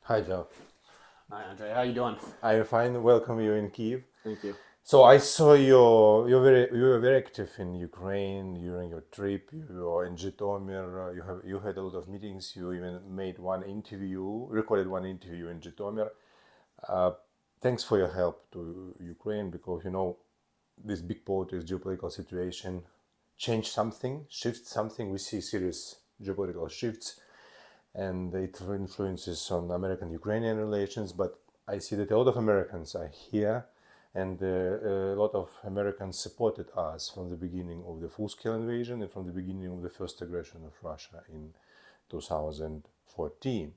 Hi, Joe. Hi, Andre. How you doing? I find welcome you in Kyiv. Thank you. So I saw you were very active in Ukraine during your trip. You were in Zhytomyr. You had a lot of meetings. You even made one interview, recorded one interview in Zhytomyr. Uh, Thanks for your help to Ukraine because this big politics geopolitical situation changed something, shift something. We see serious geopolitical shifts and it influences on American-Ukrainian relations. But I see that a lot of Americans are here, and a lot of Americans supported us from the beginning of the full-scale invasion and from the beginning of the first aggression of Russia in 2014.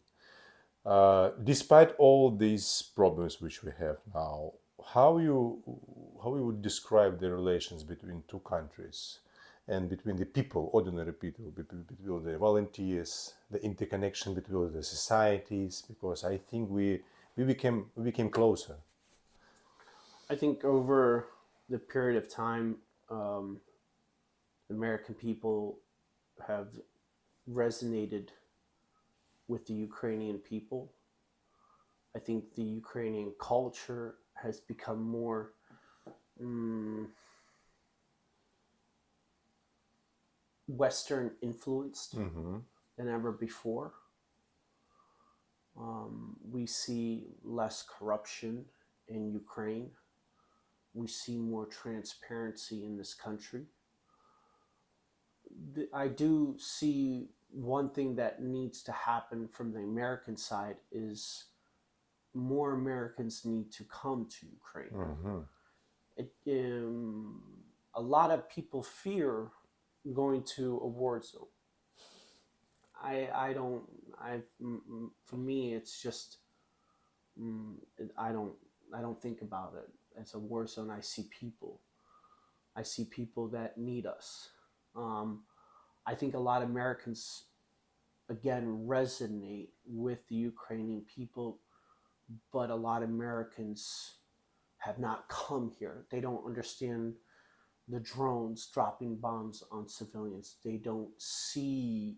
Despite all these problems which we have now, how you how you would describe the relations between two countries and between the people, ordinary people, between the volunteers, the interconnection between the societies? Because I think we became closer. I think over the period of time, American people have resonated with the Ukrainian people. I think the Ukrainian culture has become more Western influenced Mm-hmm. than ever before. We see less corruption in Ukraine. We see more transparency in this country. I do see one thing that needs to happen from the American side is more Americans need to come to Ukraine. Mm-hmm. It, a lot of people fear going to a war zone. I don't. For me, it's just mm, I don't I don't think about it as a war zone. I see people. I see people that need us. Um, I think a lot of Americans again resonate with the Ukrainian people, but a lot of Americans have not come here. They don't understand the drones dropping bombs on civilians. They don't see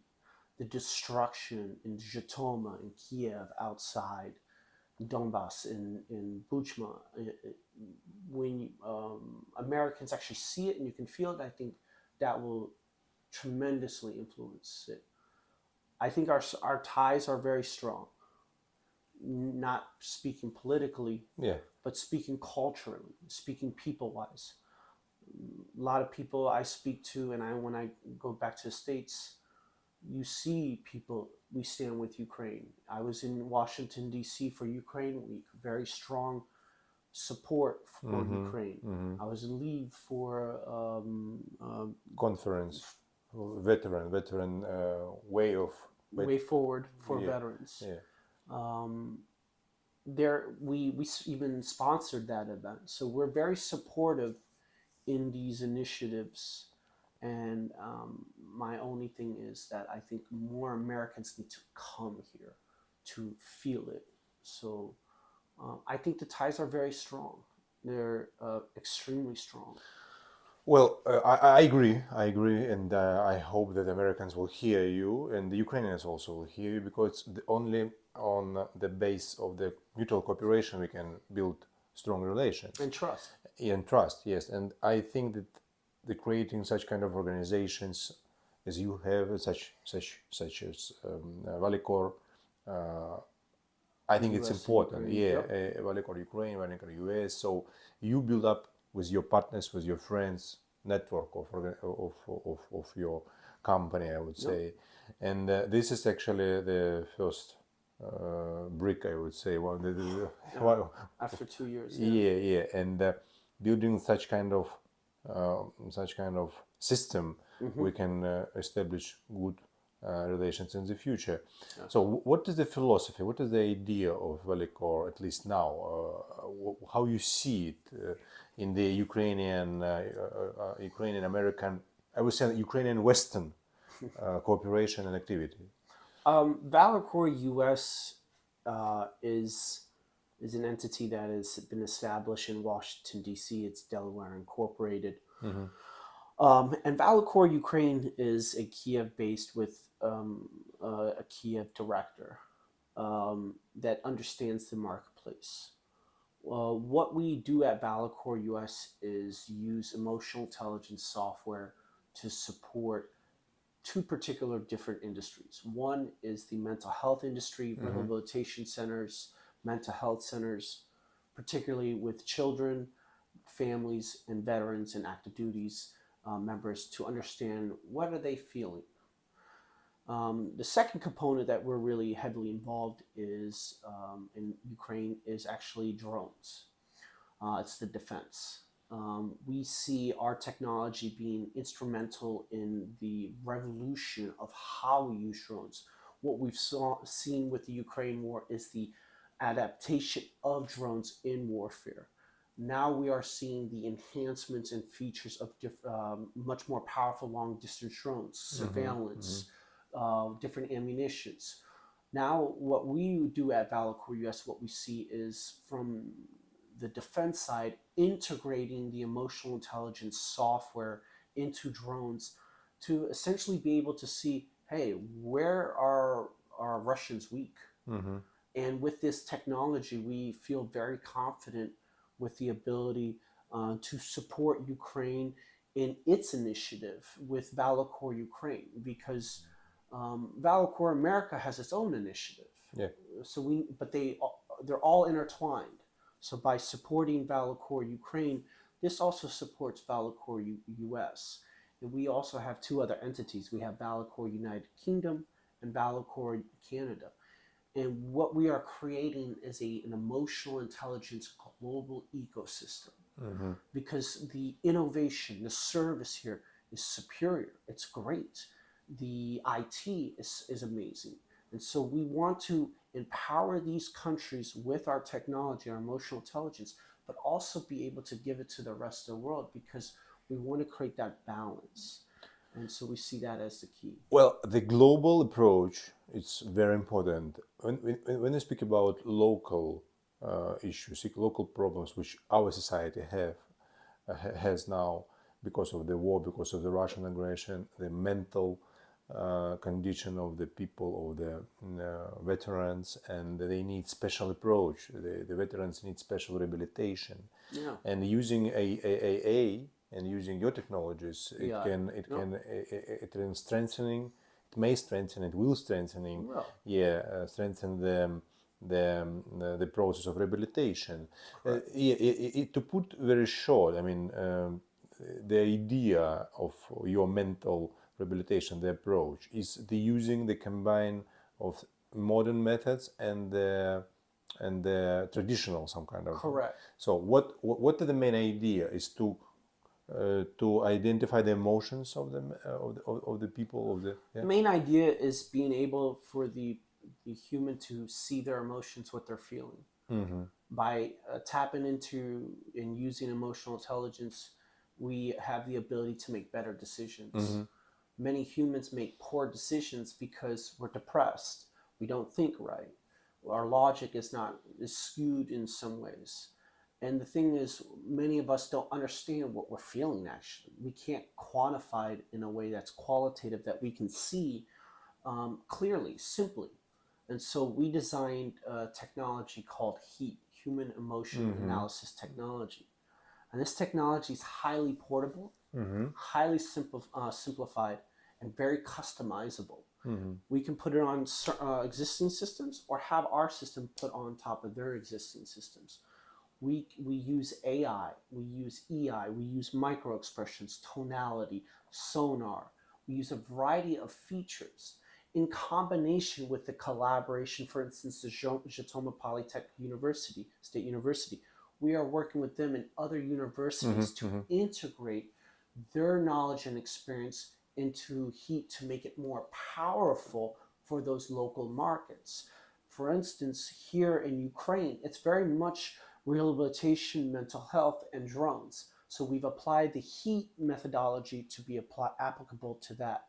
the destruction in Zhytomyr, in Kyiv, outside Donbass, in Buchma. When Americans actually see it and you can feel it, I think that will tremendously influence it. I think our ties are very strong. Not speaking politically, Yeah. but speaking culturally, speaking people wise. A lot of people I speak to, and when I go back to the States, you see people, we stand with Ukraine. I was in Washington, D.C. for Ukraine Week, very strong support for Mm-hmm. Ukraine. Mm-hmm. I was in leave for Conference, veteran way of, Way Forward for yeah, Veterans. yeah. Um, we even sponsored that event, so we're very supportive in these initiatives. And my only thing is that I think more Americans need to come here to feel it. So I think the ties are very strong. They're extremely strong. Well, I agree. I agree, and I hope that Americans will hear you, and the Ukrainians also will hear you, because only on the base of the mutual cooperation we can build strong relations And trust. and trust. Yes, and I think that the creating such kind of organizations as you have, such as ValiCor, I think it's US and important. Ukraine. Yeah, Yep. ValiCor Ukraine, ValiCor US. So you build up with your partners, with your friends, network of your company, I would Yep. say. And this is actually the first brick, I would say. Yeah. Well, After 2 years. Yeah. yeah, yeah, and building such kind of system, Mm-hmm. we can establish good relations in the future. Yes. So, what is the philosophy? What is the idea of ValiCor, at least now? How you see it in the Ukrainian American, I would say Ukrainian Western cooperation and activity? ValiCor US is an entity that has been established in Washington D.C. It's Delaware Incorporated. Mm-hmm. And ValiCor Ukraine is a Kiev based with a Kiev director. that understands the marketplace. What we do at ValiCor US is use emotional intelligence software to support two particular different industries. One is the mental health industry, rehabilitation centers, mental health centers, particularly with children, families, and veterans and active duties members to understand what are they feeling. The second component that we're really heavily involved is in Ukraine is actually drones. It's the defense. We see our technology being instrumental in the revolution of how we use drones. What we've seen with the Ukraine war is the adaptation of drones in warfare. Now we are seeing the enhancements and features of much more powerful long-distance drones, surveillance, different ammunitions. Now, what we do at ValiCor US, what we see is from the defense side, integrating the emotional intelligence software into drones to essentially be able to see, hey, where are Russians weak? And with this technology, we feel very confident with the ability to support Ukraine in its initiative with ValiCor Ukraine, because ValiCor America has its own initiative. Yeah. So they're all intertwined. So by supporting ValiCor Ukraine, this also supports ValiCor US. And we also have two other entities. We have ValiCor United Kingdom and ValiCor Canada. And what we are creating is an emotional intelligence global ecosystem. Because the innovation, the service here is superior. It's great. The IT is amazing. And so we want to empower these countries with our technology, our emotional intelligence, but also be able to give it to the rest of the world, because we want to create that balance. And so we see that as the key. Well, the global approach is very important. When you speak about local issues, local problems which our society has now because of the war, because of the Russian aggression, the mental condition of the people, of the veterans, and they need special approach. The veterans need special rehabilitation. Yeah. And using AA and using your technologies, it can strengthening. It may strengthen. It will strengthening. Strengthen the process of rehabilitation. To put very short, I mean, the idea of your mental rehabilitation, the approach is using the combine of modern methods and the traditional some kind of. Correct. So what the main idea is to identify the emotions of the people The main idea is being able for the human to see their emotions, what they're feeling. By tapping into and using emotional intelligence, we have the ability to make better decisions. Many humans make poor decisions because we're depressed. We don't think right. Our logic is skewed in some ways. And the thing is, many of us don't understand what we're feeling actually. We can't quantify it in a way that's qualitative, that we can see clearly, simply. And so we designed a technology called H.E.A.T, Human Emotion Analysis Technology. And this technology is highly portable, highly simplified, and very customizable. We can put it on existing systems or have our system put on top of their existing systems. We use AI, we use EI, we use micro expressions, tonality, sonar. We use a variety of features in combination with the collaboration, for instance, the Zhytomyr Polytech State University. We are working with them and other universities to integrate their knowledge and experience into H.E.A.T to make it more powerful for those local markets. For instance, here in Ukraine, it's very much rehabilitation, mental health, and drones. So we've applied the H.E.A.T methodology to be applicable to that.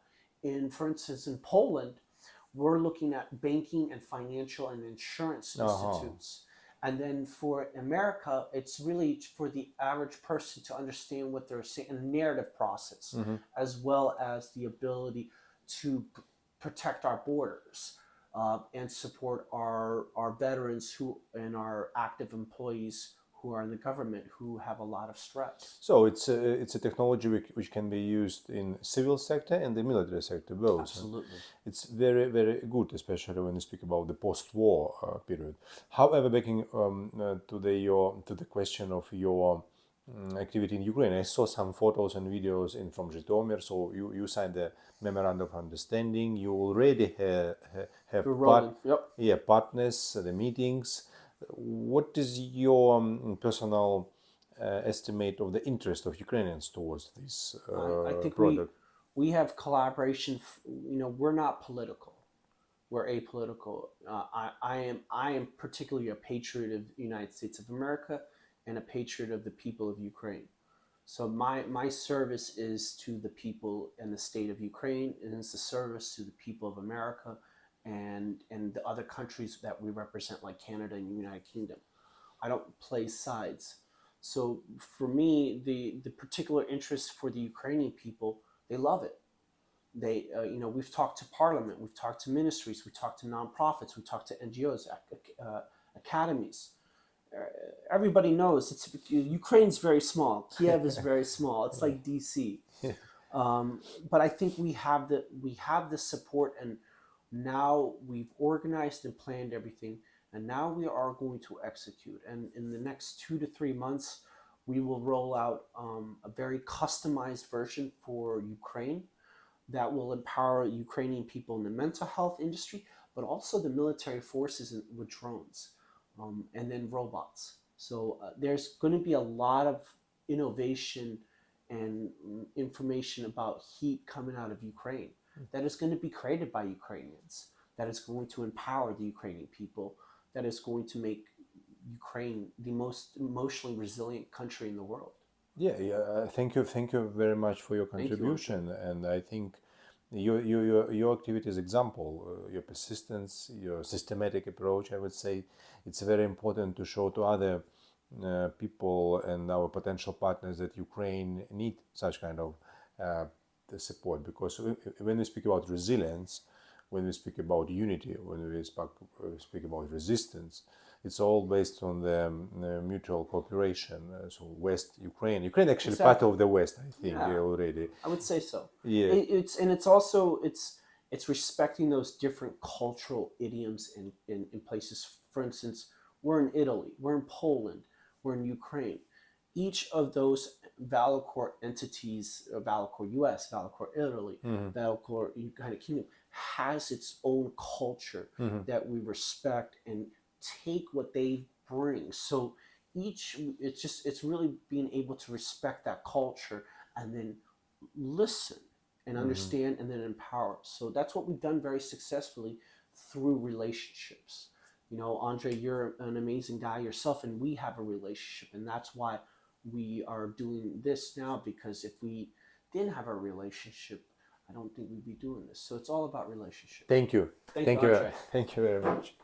For instance, in Poland, we're looking at banking and financial and insurance institutes. And then for America, it's really for the average person to understand what they're saying, a narrative process, as well as the ability to protect our borders. and support our veterans who and our active employees who are in the government who have a lot of stress. So it's a technology which can be used in civil sector and the military sector both. Absolutely. It's very, very good, especially when you speak about the post-war period. However, backing to the question of your activity in Ukraine, I saw some photos and videos from Zhytomyr. So you signed the memorandum of understanding. You already have Yep. partners, the meetings. What is your personal estimate of the interest of Ukrainians towards this I think product? we have collaboration. We're not political. We're apolitical. I am particularly a patriot of the United States of America and a patriot of the people of Ukraine. So my service is to the people and the state of Ukraine, and it's a service to the people of America and the other countries that we represent, like Canada and the United Kingdom. I don't play sides. So for me, the particular interest for the Ukrainian people, they love it. They, we've talked to Parliament, we've talked to ministries, we talked to nonprofits, we talked to NGOs, academies. Everybody knows Ukraine's very small. Kyiv is very small. It's like DC. But I think we have the support, and now we've organized and planned everything, and now we are going to execute. And in the next 2 to 3 months, we will roll out a very customized version for Ukraine that will empower Ukrainian people in the mental health industry, but also the military forces with drones, and then robots. So there's going to be a lot of innovation and information about heat coming out of Ukraine that is going to be created by Ukrainians, that is going to empower the Ukrainian people, that is going to make Ukraine the most emotionally resilient country in the world. Yeah. Thank you very much for your contribution, and I think your activity is example, your persistence, your systematic approach. I would say it's very important to show to other people and our potential partners that Ukraine need such kind of the support, because when we speak about resilience, when we speak about unity, when we speak about resistance, it's all based on the mutual cooperation. So West, Ukraine actually Exactly. part of the West, I think, already. I would say so. Yeah. It's respecting those different cultural idioms in places. For instance, we're in Italy, we're in Poland, we're in Ukraine. Each of those ValiCor entities, ValiCor US, ValiCor Italy, ValiCor United Kingdom, has its own culture that we respect and take what they bring. So it's really being able to respect that culture and then listen and understand and then empower. So that's what we've done very successfully through relationships. Andre, you're an amazing guy yourself, and we have a relationship, and that's why we are doing this now, because if we didn't have a relationship, I don't think we'd be doing this. So it's all about relationship. Thank you. Thank you, Andre. Thank you very much.